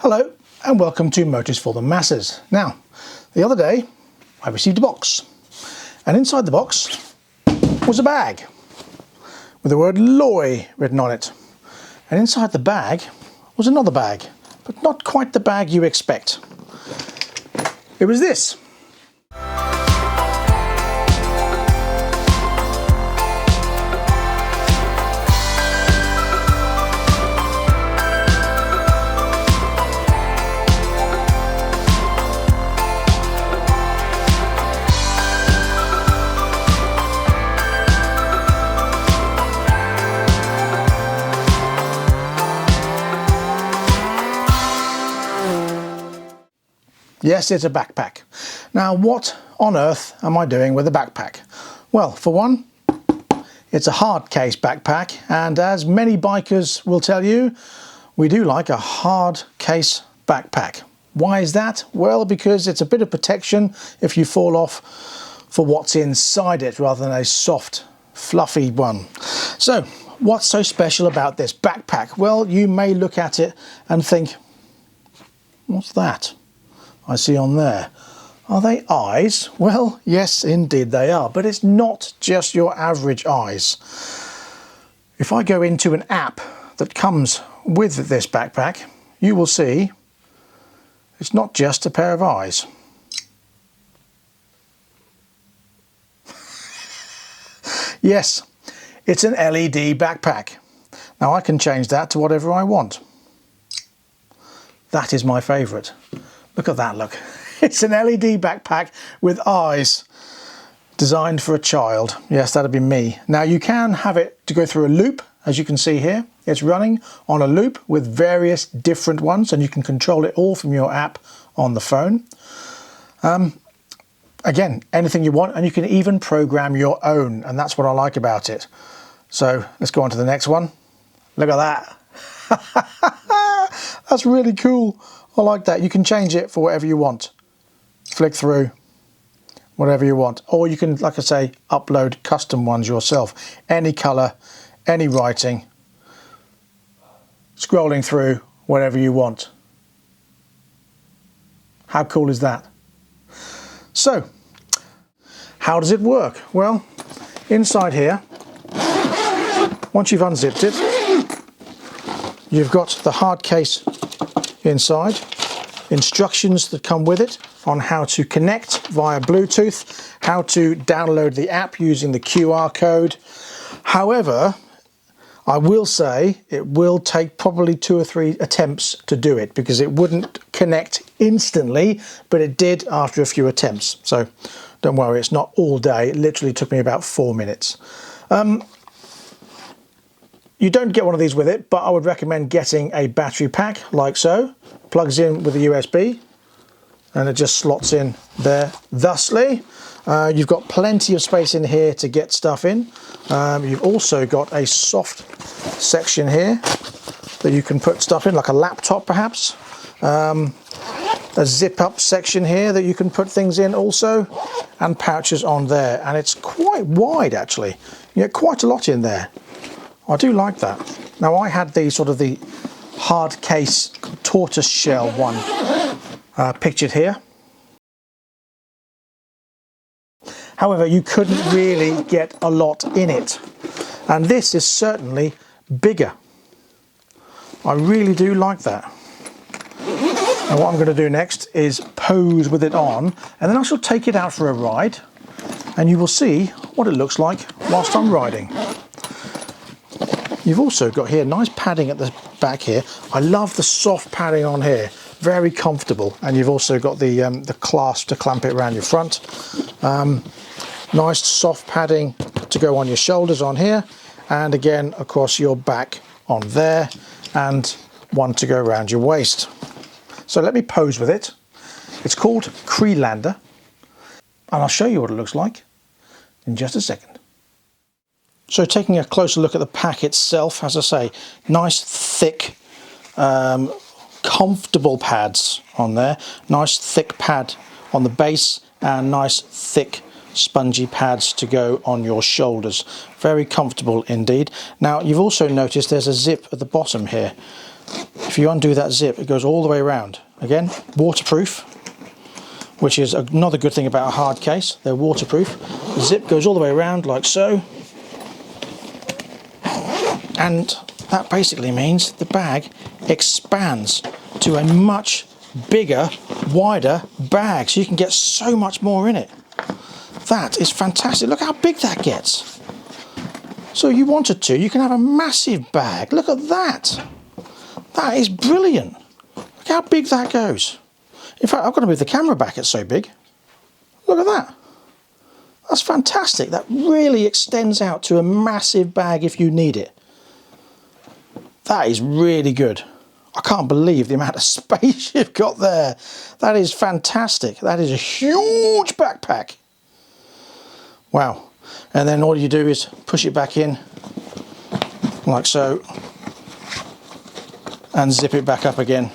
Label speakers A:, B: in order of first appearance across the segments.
A: Hello and welcome to Motors for the Masses. Now, the other day I received a box, and inside the box was a bag with the word Loy written on it. And inside the bag was another bag, but not quite the bag you expect. It was this. Yes, it's a backpack. Now, what on earth am I doing with a backpack? Well, for one, it's a hard case backpack, and as many bikers will tell you, we do like a hard case backpack. Why is that? Well, because it's a bit of protection if you fall off for what's inside it rather than a soft, fluffy one. So, what's so special about this backpack? Well, you may look at it and think, what's that I see on there? Are they eyes? Well, yes, indeed they are, but it's not just your average eyes. If I go into an app that comes with this backpack, you will see it's not just a pair of eyes. Yes, it's an LED backpack. Now I can change that to whatever I want. That is my favourite. Look at that, look. It's an LED backpack with eyes, designed for a child. Yes, that'd be me. Now you can have it to go through a loop, as you can see here. It's running on a loop with various different ones, and you can control it all from your app on the phone. Again, anything you want, and you can even program your own, and that's what I like about it. So let's go on to the next one. Look at that. That's really cool. I like that. You can change it for whatever you want. Flick through, whatever you want. Or you can, like I say, upload custom ones yourself. Any colour, any writing. Scrolling through, whatever you want. How cool is that? So, how does it work? Well, inside here, once you've unzipped it, you've got the hard case inside, instructions that come with it on how to connect via Bluetooth, how to download the app using the QR code. However, I will say it will take probably 2 or 3 attempts to do it, because it wouldn't connect instantly, but it did after a few attempts. So don't worry, it's not all day. It literally took me about 4 minutes. You don't get one of these with it, but I would recommend getting a battery pack like so. Plugs in with a USB and it just slots in there thusly. You've got plenty of space in here to get stuff in. You've also got a soft section here that you can put stuff in, like a laptop perhaps. A zip up section here that you can put things in also, and pouches on there. And it's quite wide actually. You get quite a lot in there. I do like that. Now I had the sort of the hard case tortoise shell one pictured here. However, you couldn't really get a lot in it. And this is certainly bigger. I really do like that. And what I'm going to do next is pose with it on, and then I shall take it out for a ride, and you will see what it looks like whilst I'm riding. You've also got here nice padding at the back here. I love the soft padding on here, very comfortable. And you've also got the clasp to clamp it around your front. Nice soft padding to go on your shoulders on here, and again across your back on there, and one to go around your waist. So let me pose with it. It's called Crelander, and I'll show you what it looks like in just a second. So taking a closer look at the pack itself, as I say, nice thick comfortable pads on there, nice thick pad on the base, and nice thick spongy pads to go on your shoulders. Very comfortable indeed. Now you've also noticed there's a zip at the bottom here. if you undo that zip, it goes all the way around. Again, waterproof, which is another good thing about a hard case. They're waterproof. The zip goes all the way around like so. And that basically means the bag expands to a much bigger, wider bag. So you can get so much more in it. That is fantastic. Look how big that gets. So you wanted to, you can have a massive bag. Look at that. That is brilliant. Look how big that goes. In fact, I've got to move the camera back, it's so big. Look at that. That's fantastic. That really extends out to a massive bag if you need it. That is really good. I can't believe the amount of space you've got there. That is fantastic. That is a huge backpack. Wow. And then all you do is push it back in like so and zip it back up again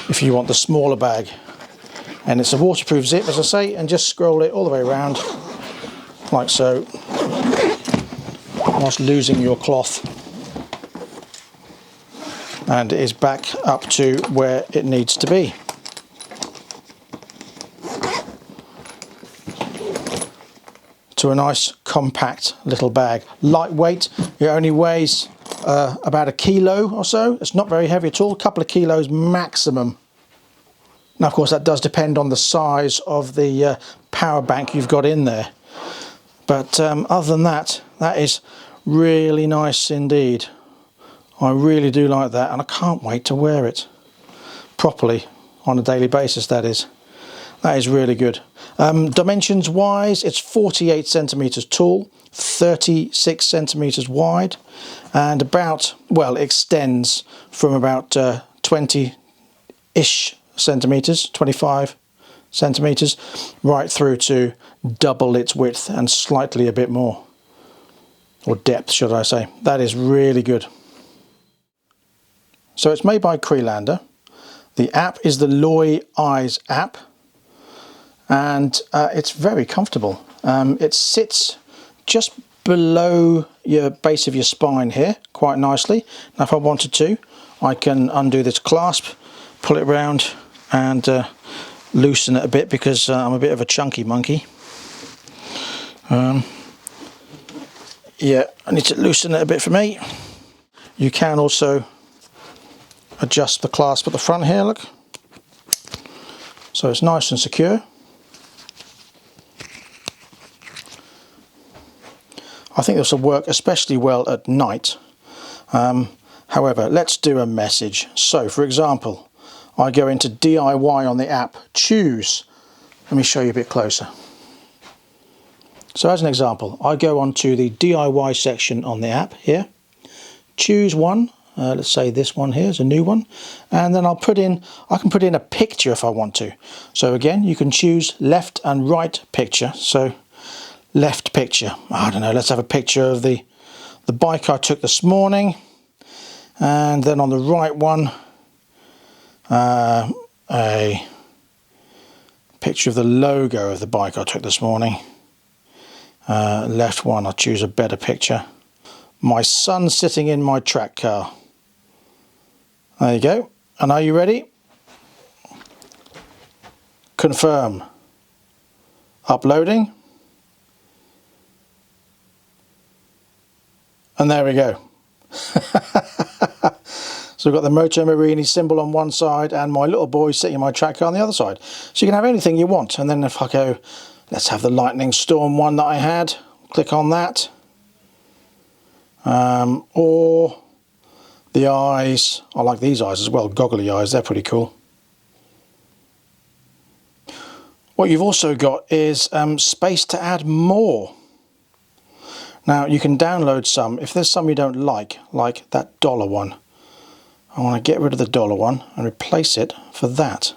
A: if you want the smaller bag. And it's a waterproof zip, as I say, and just scroll it all the way around like so whilst losing your cloth, and it is back up to where it needs to be. To a nice compact little bag. Lightweight, it only weighs about 1 kilo or so. It's not very heavy at all, a couple of kilos maximum. Now of course that does depend on the size of the power bank you've got in there. But other than that, that is really nice indeed. I really do like that, and I can't wait to wear it properly on a daily basis, that is. That is really good. Dimensions wise, it's 48 centimeters tall, 36 centimeters wide, and about, well, extends from about 20-ish centimeters, 25 centimeters, right through to double its width and slightly a bit more, or depth should I say. That is really good. So it's made by Crelander. The app is the Loy Eyes app, and it's very comfortable. It sits just below your base of your spine here quite nicely. Now if I wanted to, I can undo this clasp, pull it around and loosen it a bit, because I'm a bit of a chunky monkey. Yeah, I need to loosen it a bit for me. You can also adjust the clasp at the front here, look. So it's nice and secure. I think this will work especially well at night. However, let's do a message. So for example, I go into DIY on the app, choose. Let me show you a bit closer. So as an example, I go onto the DIY section on the app here, choose one. Let's say this one here is a new one, and then I can put in a picture if I want to. So again, you can choose left and right picture. So left picture, I don't know, let's have a picture of the bike I took this morning, and then on the right one a picture of the logo of the bike I took this morning. Left one, I'll choose a better picture. My son sitting in my track car. There you go. And are you ready? Confirm. Uploading. And there we go. So we've got the Moto Morini symbol on one side and my little boy sitting in my track car on the other side. So you can have anything you want. And then if I go, let's have the lightning storm one that I had. Click on that. Or the eyes. I like these eyes as well, goggly eyes, they're pretty cool. What you've also got is space to add more. Now you can download some. If there's some you don't like that dollar one, I want to get rid of the dollar one and replace it for that.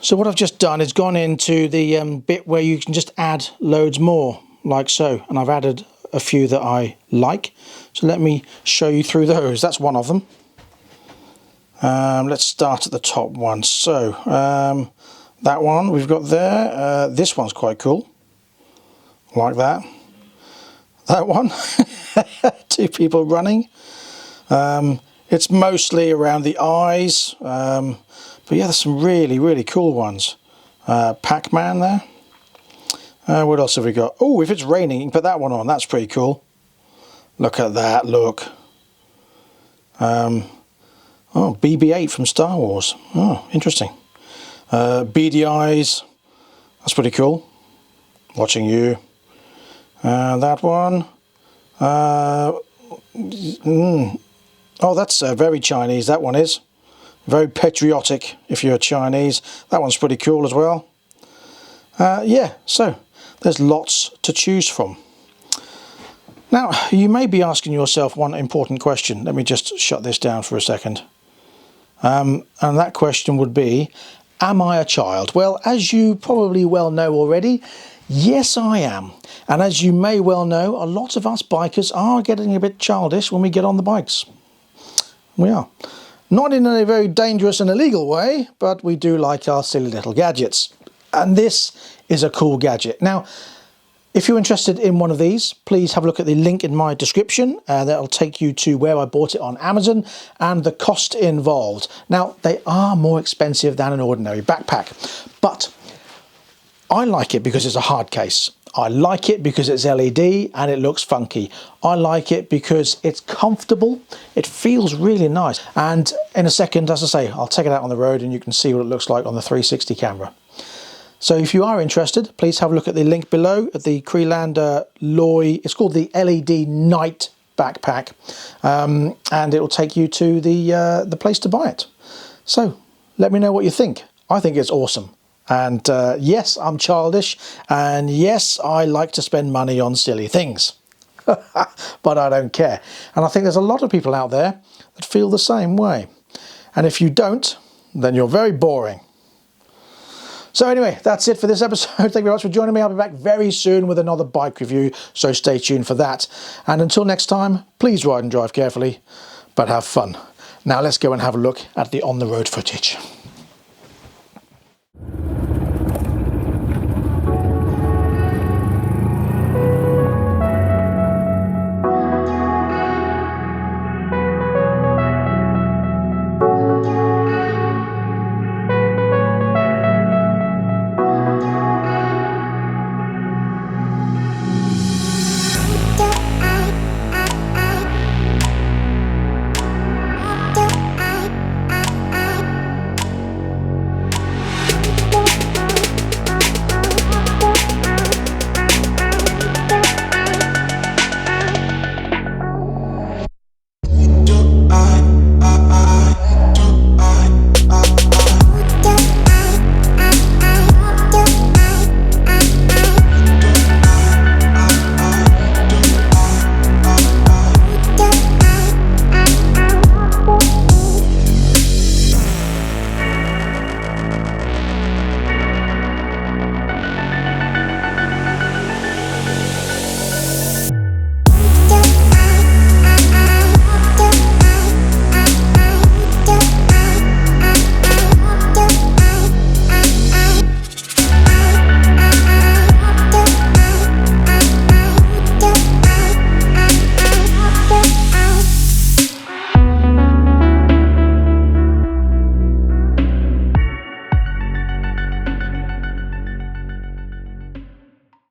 A: So what I've just done is gone into the bit where you can just add loads more, like so, and I've added a few that I like. So let me show you through those. That's one of them. Let's start at the top one. So That one we've got there. This one's quite cool. Like that. That one. 2 people running. It's mostly around the eyes. But yeah, there's some really, really cool ones. Pac-Man there. What else have we got? Oh, if it's raining, you can put that one on. That's pretty cool. Look at that, look. Oh, BB-8 from Star Wars. Oh, interesting. Beady eyes. That's pretty cool. Watching you. That one. Oh, that's very Chinese, that one is. Very patriotic if you're Chinese. That one's pretty cool as well. Yeah, so there's lots to choose from. Now, you may be asking yourself one important question. Let me just shut this down for a second. And that question would be, am I a child? Well, as you probably well know already, yes, I am. And as you may well know, a lot of us bikers are getting a bit childish when we get on the bikes. We are. Not in a very dangerous and illegal way, but we do like our silly little gadgets. And this is a cool gadget. Now, if you're interested in one of these, please have a look at the link in my description. That'll take you to where I bought it on Amazon and the cost involved. Now, they are more expensive than an ordinary backpack, but I like it because it's a hard case. I like it because it's LED and it looks funky. I like it because it's comfortable. It feels really nice. And in a second, as I say, I'll take it out on the road and you can see what it looks like on the 360 camera. So if you are interested, please have a look at the link below at the Crelander Loy. It's called the LED Knight backpack, and it will take you to the place to buy it. So let me know what you think. I think it's awesome. And yes, I'm childish, and yes, I like to spend money on silly things. But I don't care. And I think there's a lot of people out there that feel the same way. And if you don't, then you're very boring. So anyway, that's it for this episode. Thank you very much for joining me. I'll be back very soon with another bike review, so stay tuned for that. And until next time, please ride and drive carefully, but have fun. Now let's go and have a look at the on-the-road footage.